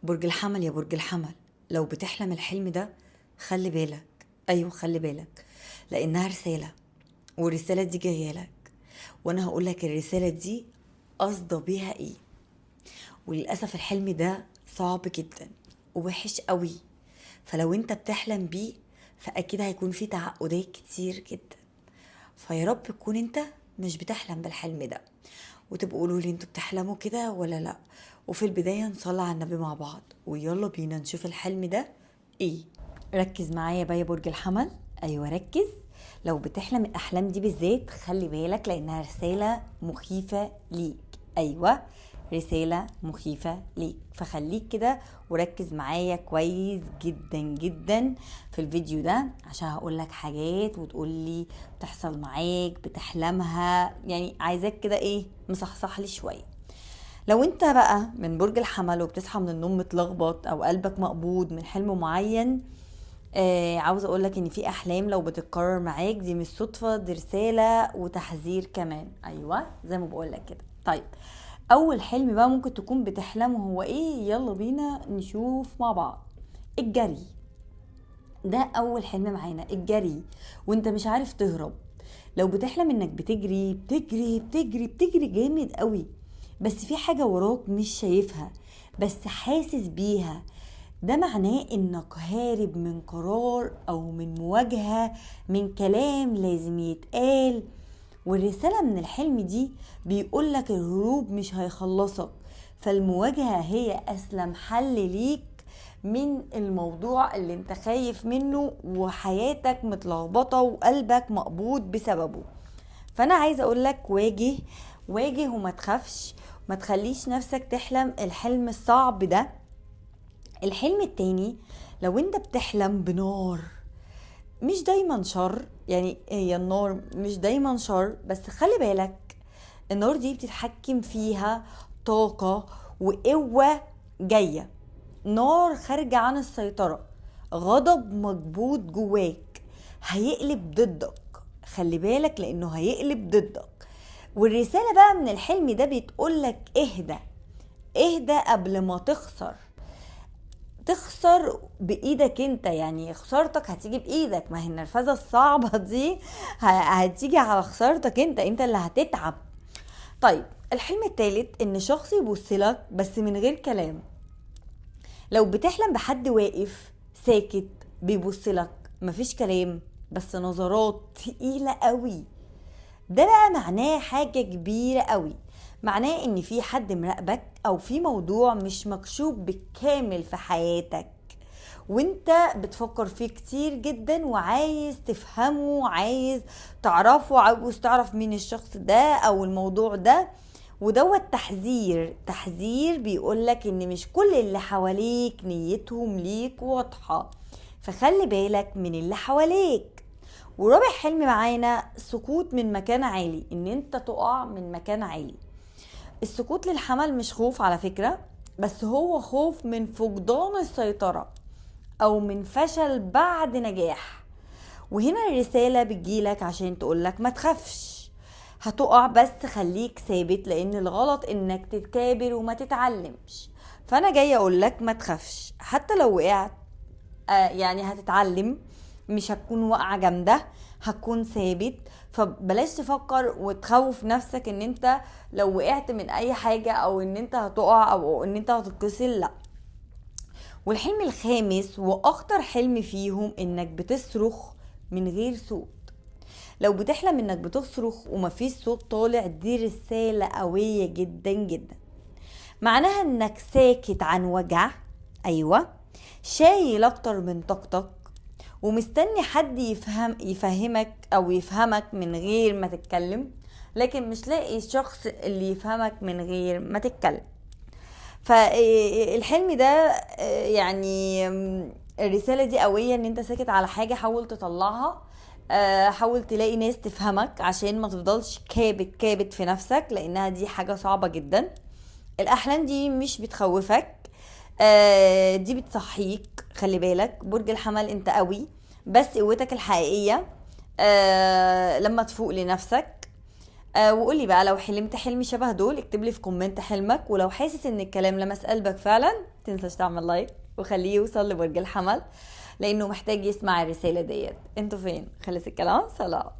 برج الحمل يا برج الحمل، لو بتحلم الحلم ده خلي بالك. ايوه خلي بالك، لانها رسالة، والرسالة دي جاية لك، وانا هقولك الرسالة دي قصده بيها ايه. وللأسف الحلم ده صعب جدا ووحش قوي، فلو انت بتحلم بيه فاكيد هيكون فيه تعقدات كتير جدا. فيا رب تكون انت مش بتحلم بالحلم ده، وتبقوا قولوا لي انتوا بتحلموا كده ولا لا. وفي البداية نصلي على النبي مع بعض، ويلا بينا نشوف الحلم ده ايه. ركز معايا بقى يا برج الحمل، ايوه ركز. لو بتحلم الاحلام دي بالذات خلي بالك، لانها رسالة مخيفة ليك. ايوه رسالة مخيفة ليك، فخليك كده وركز معايا كويس جدا جدا في الفيديو ده، عشان هقولك حاجات وتقولي بتحصل معاك بتحلمها، يعني عايزاك كده ايه مصحصح لي شوية. لو انت بقى من برج الحمل وبتصحى من النوم متلخبط او قلبك مقبوض من حلم معين، عاوزه اقولك ان في احلام لو بتتكرر معاك دي مش صدفه، دي رساله وتحذير كمان. ايوه زي ما بقولك كده. طيب اول حلم بقى ممكن تكون بتحلمه هو ايه؟ يلا بينا نشوف مع بعض. الجري. ده اول حلم معانا، الجري وانت مش عارف تهرب. لو بتحلم انك بتجري بتجري بتجري بتجري جامد قوي، بس في حاجة وراك مش شايفها بس حاسس بيها، ده معناه انك هارب من قرار او من مواجهة، من كلام لازم يتقال. والرسالة من الحلم دي بيقولك الهروب مش هيخلصك، فالمواجهة هي اسلم حل ليك من الموضوع اللي انت خايف منه وحياتك متلخبطة وقلبك مقبوض بسببه. فانا عايزة اقولك واجه، واجه وما تخافش، ما تخليش نفسك تحلم الحلم الصعب ده. الحلم التاني، لو انت بتحلم بنار، مش دايما شر، يعني هي النار مش دايما شر، بس خلي بالك النار دي بتتحكم فيها طاقة وقوة جاية، نار خارجة عن السيطرة، غضب مكبوت جواك هيقلب ضدك. خلي بالك لانه هيقلب ضدك. والرسالة بقى من الحلم ده بتقولك اهدى، اهدى قبل ما تخسر. تخسر بايدك انت، يعني خسارتك هتيجي بايدك، ما هي النرفزه الصعبه دي هتيجي على خسارتك انت اللي هتتعب. طيب الحلم التالت ان شخص يبصلك بس من غير كلام. لو بتحلم بحد واقف ساكت بيبصلك، مفيش كلام بس نظرات تقيله قوي، ده بقى معناه حاجة كبيرة قوي، معناه ان في حد مراقبك او في موضوع مش مكشوف بالكامل في حياتك، وانت بتفكر فيه كتير جدا وعايز تفهمه، عايز تعرفه، عاوز تعرف مين الشخص ده او الموضوع ده. ودوت تحذير، تحذير بيقولك ان مش كل اللي حواليك نيتهم ليك واضحة، فخلي بالك من اللي حواليك. ورابع حلم معانا سقوط من مكان عالي، ان انت تقع من مكان عالي. السقوط للحمل مش خوف على فكرة، بس هو خوف من فقدان السيطرة او من فشل بعد نجاح. وهنا الرسالة بتجيلك عشان تقولك ما تخافش، هتقع بس خليك ثابت، لان الغلط انك تتكابر وما تتعلمش. فانا جاي اقولك ما تخافش حتى لو وقعت، يعني هتتعلم، مش هتكون واقعة جامدة، هتكون ثابت. فبلاش تفكر وتخوف نفسك ان انت لو وقعت من اي حاجة او ان انت هتقع او ان انت هتتكسر، لا. والحلم الخامس واخطر حلم فيهم انك بتصرخ من غير صوت. لو بتحلم انك بتصرخ ومفيش صوت طالع، دي رسالة قوية جدا جدا، معناها انك ساكت عن وجع. ايوه شايل اكتر من طاقتك ومستني حد يفهمك او يفهمك من غير ما تتكلم، لكن مش لاقي الشخص اللي يفهمك من غير ما تتكلم. فالحلم ده يعني الرسالة دي قوية، ان انت ساكت على حاجة حاول تطلعها، حاول تلاقي ناس تفهمك عشان ما تفضلش كابت كابت في نفسك، لانها دي حاجة صعبة جدا. الاحلام دي مش بتخوفك، دي بتصحيك. خلي بالك برج الحمل انت قوي، بس قوتك الحقيقية لما تفوق لنفسك، وقولي بقى لو حلمت حلم شبه دول، اكتب لي في كومنت حلمك، ولو حاسس ان الكلام لمس قلبك فعلا تنساش تعمل لايك وخليه يوصل لبرج الحمل، لانه محتاج يسمع الرسالة ديت. انتوا فين؟ خلص الكلام، سلام.